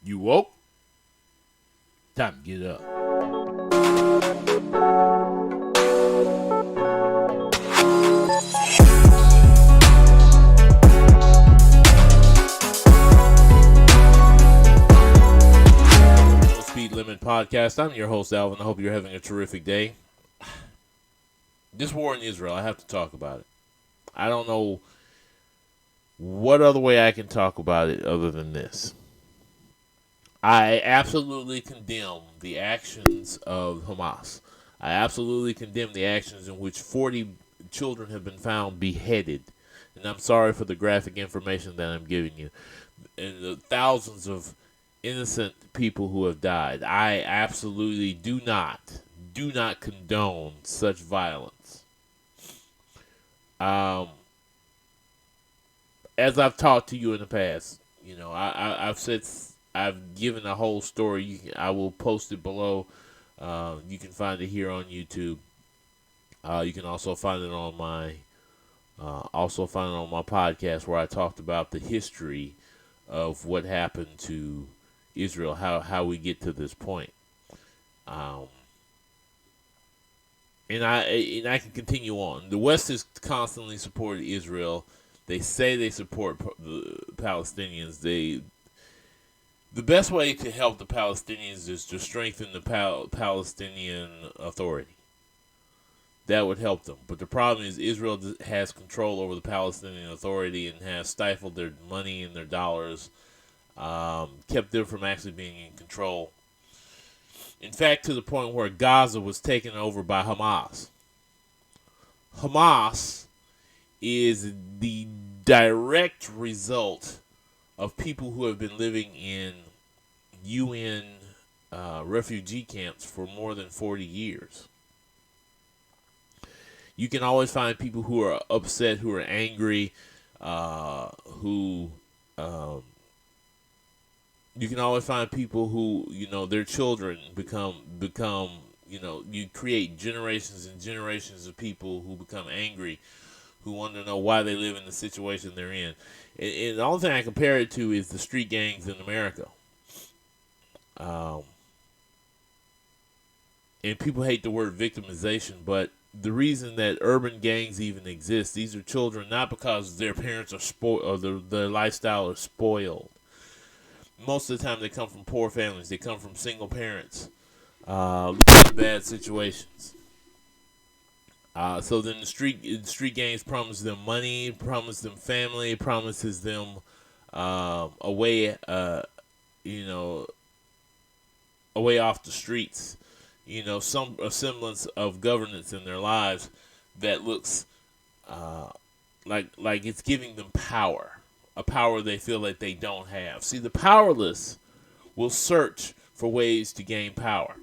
You woke? Time to get up. Speed Limit Podcast. I'm your host, Alvin. I hope you're having a terrific day. This war in Israel, I have to talk about it. I don't know what other way I can talk about it other than this. I absolutely condemn the actions of Hamas. I absolutely condemn the actions in which 40 children have been found beheaded. And I'm sorry for the graphic information that I'm giving you. And the thousands of innocent people who have died. I absolutely do not condone such violence. As I've talked to you in the past, I've given a whole story. I will post it below. You can find it here on YouTube. You can also find it on my podcast where I talked about the history of what happened to Israel, how we get to this point. And I can continue on. The West has constantly supported Israel. They say they support the Palestinians. The best way to help the Palestinians is to strengthen the Palestinian Authority. That would help them. But the problem is Israel has control over the Palestinian Authority and has stifled their money and their dollars, kept them from actually being in control. In fact, to the point where Gaza was taken over by Hamas. Hamas is the direct result of people who have been living in UN refugee camps for more than 40 years. You can always find people who are upset, who are angry, you can always find people who, their children become, you create generations and generations of people who become angry, who want to know why they live in the situation they're in. And the only thing I compare it to is the street gangs in America. And people hate the word victimization, but the reason that urban gangs even exist, these are children not because their parents are spoiled or their lifestyle is spoiled. Most of the time they come from poor families. They come from single parents, bad situations. So then the street gangs promise them money, promise them family, promises them a way off the streets. Some semblance of governance in their lives that looks like it's giving them power. A power they feel like they don't have. See, the powerless will search for ways to gain power.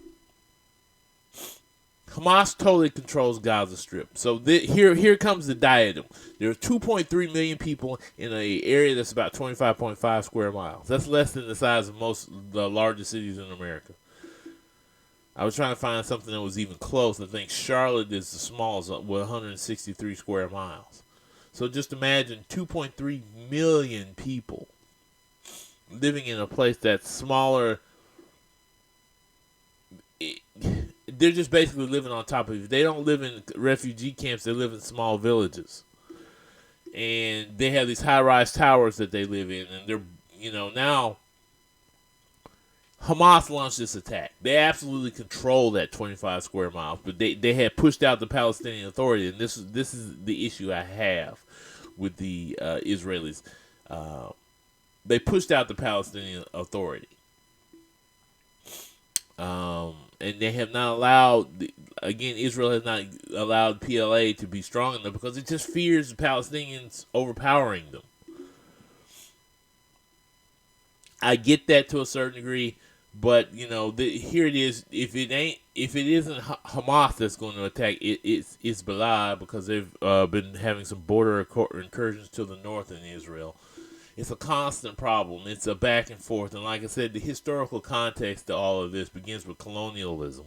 Hamas totally controls Gaza Strip. So here comes the diadem. There are 2.3 million people in an area that's about 25.5 square miles. That's less than the size of most of the largest cities in America. I was trying to find something that was even close. I think Charlotte is the smallest with 163 square miles. So just imagine 2.3 million people living in a place that's smaller. They're just basically living on top of you. They don't live in refugee camps. They live in small villages. And they have these high-rise towers that they live in. And they're, now Hamas launched this attack. They absolutely control that 25 square miles. But they had pushed out the Palestinian Authority. And this is the issue I have with the Israelis. They pushed out the Palestinian Authority. And they have not allowed, Israel has not allowed PLA to be strong enough because it just fears the Palestinians overpowering them. I get that to a certain degree, but here it is. If it isn't Hamas that's going to attack, it's Hezbollah because they've been having some border incursions to the north in Israel. It's a constant problem. It's a back and forth. And like I said, the historical context to all of this begins with colonialism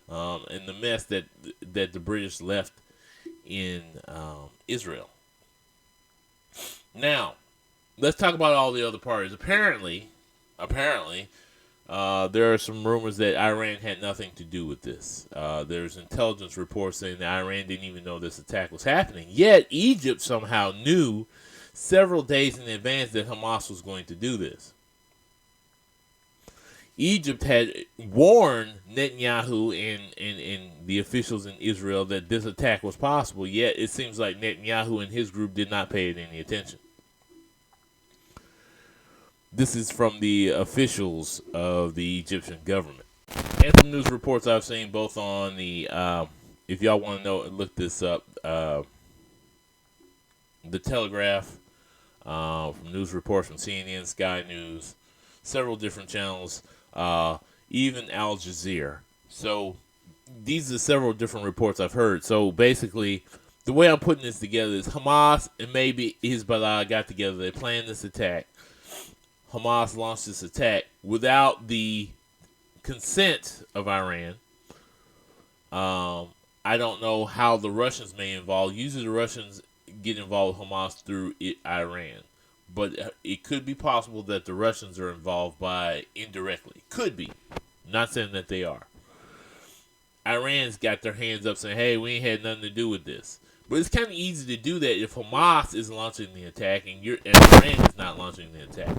and the mess that the British left in Israel. Now, let's talk about all the other parties. Apparently, apparently, there are some rumors that Iran had nothing to do with this. There's intelligence reports saying that Iran didn't even know this attack was happening. Yet Egypt somehow knew several days in advance that Hamas was going to do this. Egypt had warned Netanyahu and the officials in Israel that this attack was possible, yet it seems like Netanyahu and his group did not pay it any attention. This is from the officials of the Egyptian government. And from news reports I've seen both on the, if y'all want to know, look this up, the Telegraph, from news reports from CNN, Sky News, several different channels, even Al Jazeera. So these are several different reports I've heard. So basically, the way I'm putting this together is Hamas and maybe Hezbollah got together. They planned this attack. Hamas launched this attack without the consent of Iran. I don't know how the Russians may involve. Usually the Russians get involved with Hamas through Iran. But it could be possible that the Russians are involved by indirectly. Could be. Not saying that they are. Iran's got their hands up saying, hey, we ain't had nothing to do with this. But it's kind of easy to do that if Hamas is launching the attack and Iran is not launching the attack.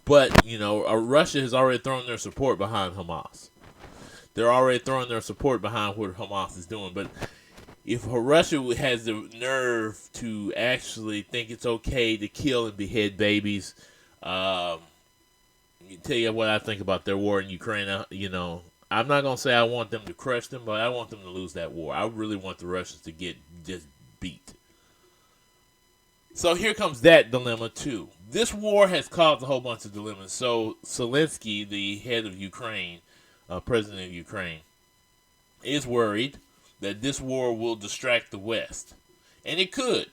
But, Russia has already thrown their support behind Hamas. They're already throwing their support behind what Hamas is doing. But if Russia has the nerve to actually think it's okay to kill and behead babies, tell you what I think about their war in Ukraine. I'm not going to say I want them to crush them, but I want them to lose that war. I really want the Russians to get just beat. So here comes that dilemma, too. This war has caused a whole bunch of dilemmas. So Zelensky, the head of Ukraine, president of Ukraine, is worried that this war will distract the West. And it could.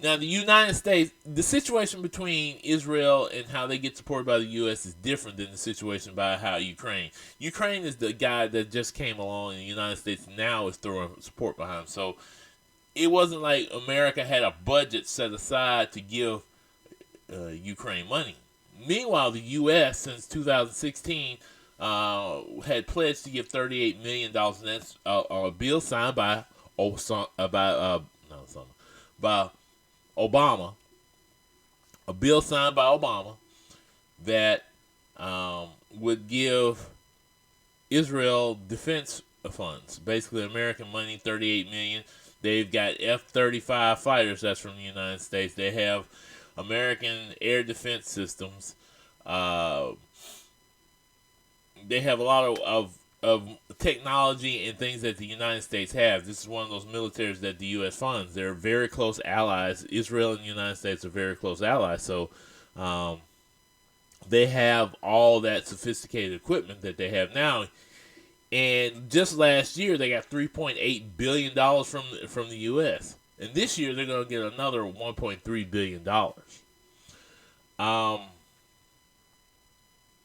Now, the United States, the situation between Israel and how they get supported by the U.S. is different than the situation by how Ukraine. Ukraine is the guy that just came along, and the United States now is throwing support behind him. So it wasn't like America had a budget set aside to give Ukraine money. Meanwhile, the U.S., since 2016, had pledged to give $38 million, and that's a bill signed by Obama, a bill signed by Obama that would give Israel defense funds, basically American money, $38 million. They've got F-35 fighters, that's from the United States. They have American air defense systems. They have a lot of technology and things that the United States have. This is one of those militaries that the U.S. funds. They're very close allies. Israel and the United States are very close allies. So they have all that sophisticated equipment that they have now. And just last year, they got $3.8 billion from the U.S. And this year, they're going to get another $1.3 billion.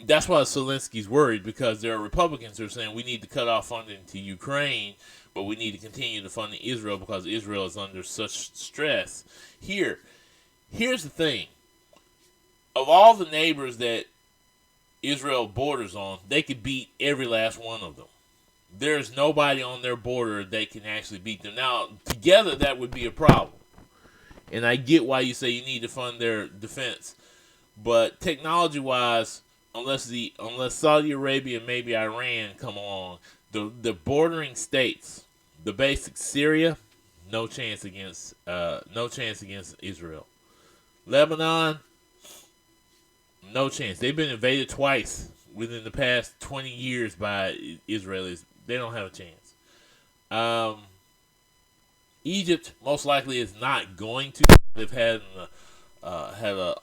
That's why Zelensky's worried, because there are Republicans who are saying we need to cut off funding to Ukraine, but we need to continue to fund Israel because Israel is under such stress. Here's the thing. Of all the neighbors that Israel borders on, they could beat every last one of them. There's nobody on their border that can actually beat them. Now, together, that would be a problem. And I get why you say you need to fund their defense. But technology-wise, unless Saudi Arabia and maybe Iran come along, the bordering states, the basic Syria, no chance against Israel. Lebanon, no chance. They've been invaded twice within the past 20 years by Israelis. They don't have a chance. Egypt most likely is not going to. They've had an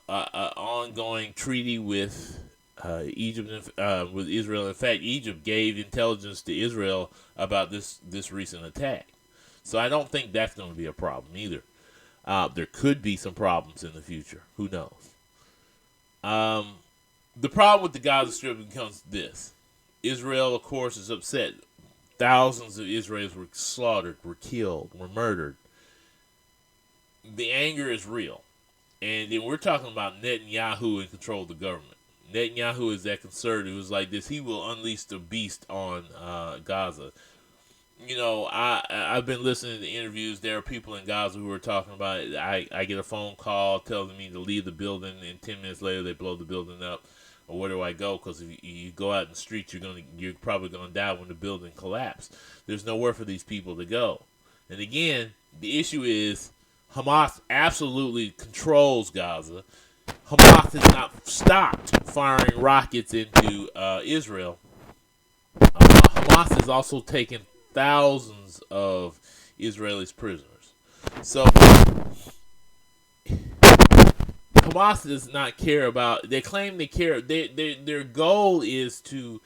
ongoing treaty with Egypt with Israel. In fact, Egypt gave intelligence to Israel about this recent attack. So I don't think that's going to be a problem either. There could be some problems in the future. Who knows? The problem with the Gaza Strip becomes this. Israel, of course, is upset. Thousands of Israelis were slaughtered, were killed, were murdered. The anger is real. And then we're talking about Netanyahu in control of the government. Netanyahu is that conservative who's like this. He will unleash the beast on Gaza. You know, I've been listening to interviews. There are people in Gaza who are talking about it. I get a phone call telling me to leave the building, and 10 minutes later they blow the building up. Or where do I go? Because if you go out in the street, you're probably gonna die when the building collapses. There's nowhere for these people to go. And again, the issue is Hamas absolutely controls Gaza. Hamas has not stopped firing rockets into Israel. Hamas has also taken thousands of Israelis prisoners. So Hamas does not care about. They claim they care. Their goal is to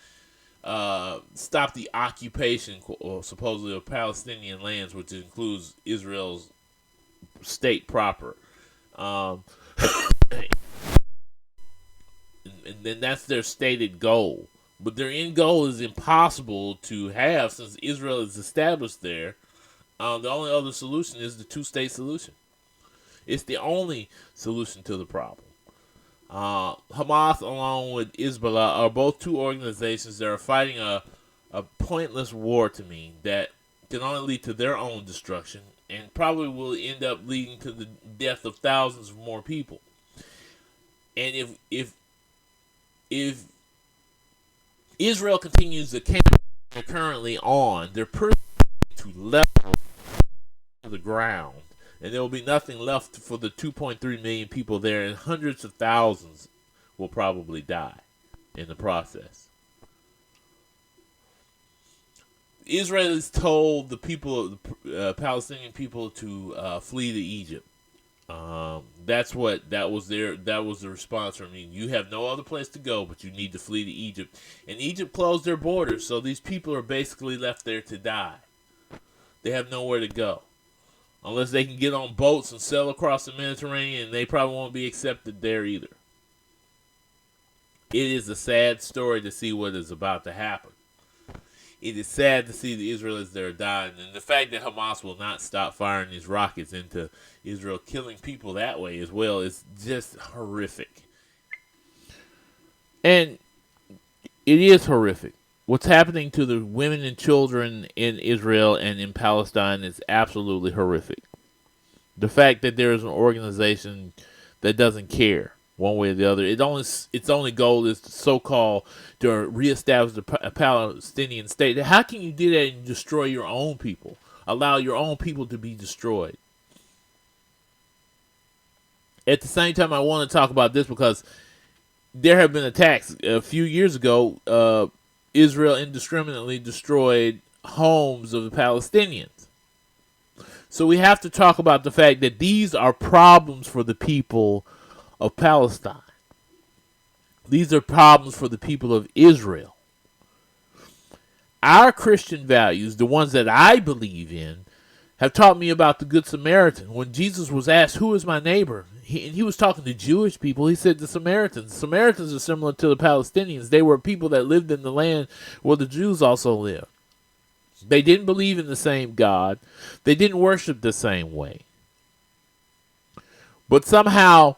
stop the occupation, supposedly, of Palestinian lands, which includes Israel's state proper. And then that's their stated goal. But their end goal is impossible to have since Israel is established there. The only other solution is the two-state solution. It's the only solution to the problem. Hamas, along with Hezbollah, are both two organizations that are fighting a pointless war to me that can only lead to their own destruction and probably will end up leading to the death of thousands of more people. And if Israel continues the campaign they're currently on, they're pretty to level the ground, and there will be nothing left for the 2.3 million people there, and hundreds of thousands will probably die in the process. Israelis told the people, the Palestinian people, to flee to Egypt. That was the response from me. You have no other place to go, but you need to flee to Egypt. And Egypt closed their borders, so these people are basically left there to die. They have nowhere to go. Unless they can get on boats and sail across the Mediterranean, they probably won't be accepted there either. It is a sad story to see what is about to happen. It is sad to see the Israelis that are dying, and the fact that Hamas will not stop firing these rockets into Israel, killing people that way as well, is just horrific. And it is horrific. What's happening to the women and children in Israel and in Palestine is absolutely horrific. The fact that there is an organization that doesn't care one way or the other. Its only goal is to so-called to reestablish a Palestinian state. How can you do that and destroy your own people? Allow your own people to be destroyed. At the same time, I want to talk about this because there have been attacks. A few years ago, Israel indiscriminately destroyed homes of the Palestinians. So we have to talk about the fact that these are problems for the people of Palestine. These are problems for the people of Israel. Our Christian values, the ones that I believe in, have taught me about the Good Samaritan. When Jesus was asked, who is my neighbor? He was talking to Jewish people. He said the Samaritans. Samaritans are similar to the Palestinians. They were people that lived in the land where the Jews also lived. They didn't believe in the same God. They didn't worship the same way. But somehow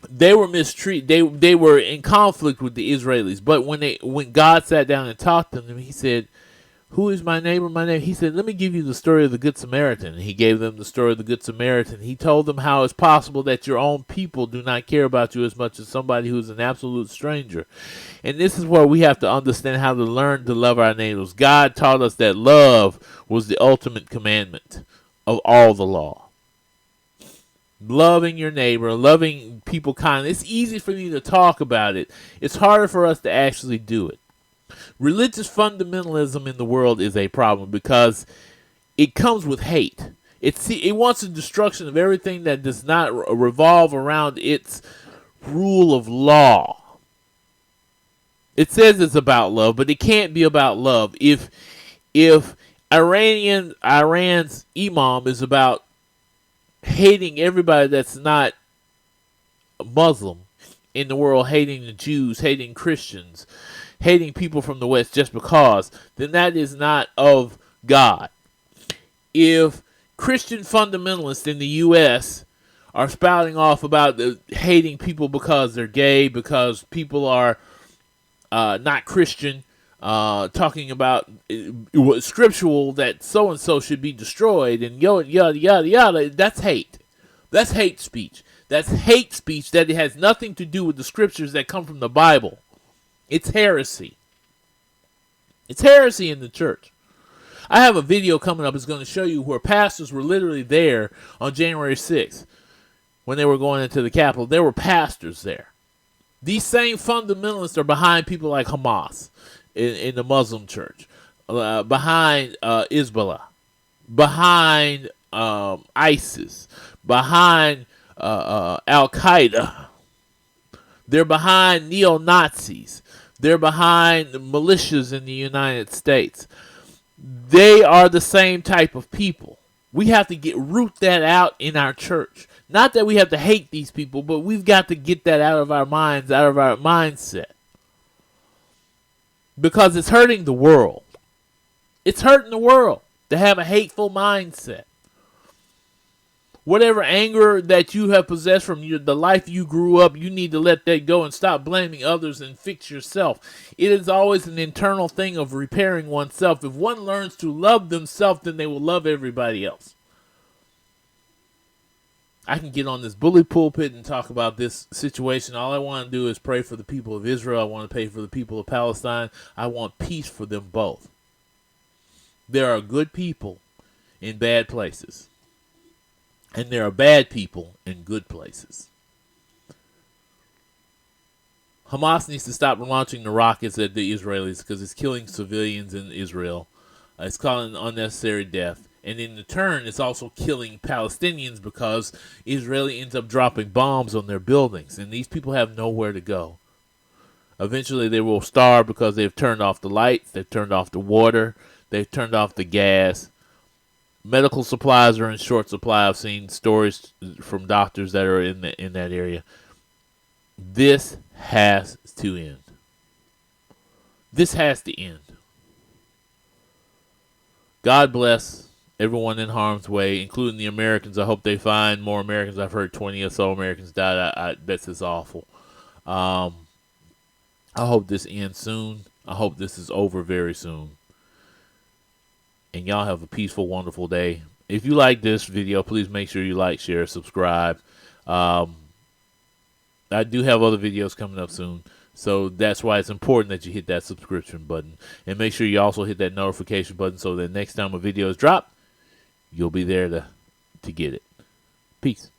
they were mistreated. They were in conflict with the Israelis. But when God sat down and talked to them, he said, who is my neighbor? My neighbor. He said, let me give you the story of the Good Samaritan. And he gave them the story of the Good Samaritan. He told them how it's possible that your own people do not care about you as much as somebody who's an absolute stranger. And this is where we have to understand how to learn to love our neighbors. God taught us that love was the ultimate commandment of all the law. Loving your neighbor, loving people kindly. It's easy for me to talk about it. It's harder for us to actually do it. Religious fundamentalism in the world is a problem because it comes with hate. It wants the destruction of everything that does not revolve around its rule of law. It says it's about love, but it can't be about love. If Iran's imam is about hating everybody that's not Muslim in the world, hating the Jews, hating Christians, hating people from the West just because, then that is not of God. If Christian fundamentalists in the U.S. are spouting off about hating people because they're gay, because people are not Christian, talking about it was scriptural that so and so should be destroyed, and yada yada yada. That's hate. That's hate speech. That's hate speech that it has nothing to do with the scriptures that come from the Bible. It's heresy. It's heresy in the church. I have a video coming up that's going to show you where pastors were literally there on January 6th when they were going into the Capitol. There were pastors there. These same fundamentalists are behind people like Hamas in the Muslim church, behind Hezbollah, behind ISIS, behind Al-Qaeda. They're behind neo-Nazis. They're behind militias in the United States. They are the same type of people. We have to root that out in our church. Not that we have to hate these people, but we've got to get that out of our minds, out of our mindset. Because it's hurting the world. It's hurting the world to have a hateful mindset. Whatever anger that you have possessed from the life you grew up, you need to let that go and stop blaming others and fix yourself. It is always an internal thing of repairing oneself. If one learns to love themselves, then they will love everybody else. I can get on this bully pulpit and talk about this situation. All I want to do is pray for the people of Israel. I want to pray for the people of Palestine. I want peace for them both. There are good people in bad places. And there are bad people in good places. Hamas needs to stop launching the rockets at the Israelis because it's killing civilians in Israel. It's causing unnecessary death. And in turn, it's also killing Palestinians because Israel ends up dropping bombs on their buildings. And these people have nowhere to go. Eventually, they will starve because they've turned off the lights. They've turned off the water. They've turned off the gas. Medical supplies are in short supply. I've seen stories from doctors that are in that area. This has to end. This has to end. God bless everyone in harm's way, including the Americans. I hope they find more Americans. I've heard 20 or so Americans died. That's just awful. I hope this ends soon. I hope this is over very soon. And y'all have a peaceful, wonderful day. If you like this video, please make sure you like, share, subscribe. I do have other videos coming up soon. So that's why it's important that you hit that subscription button. And make sure you also hit that notification button so that next time a video is dropped, you'll be there to get it. Peace.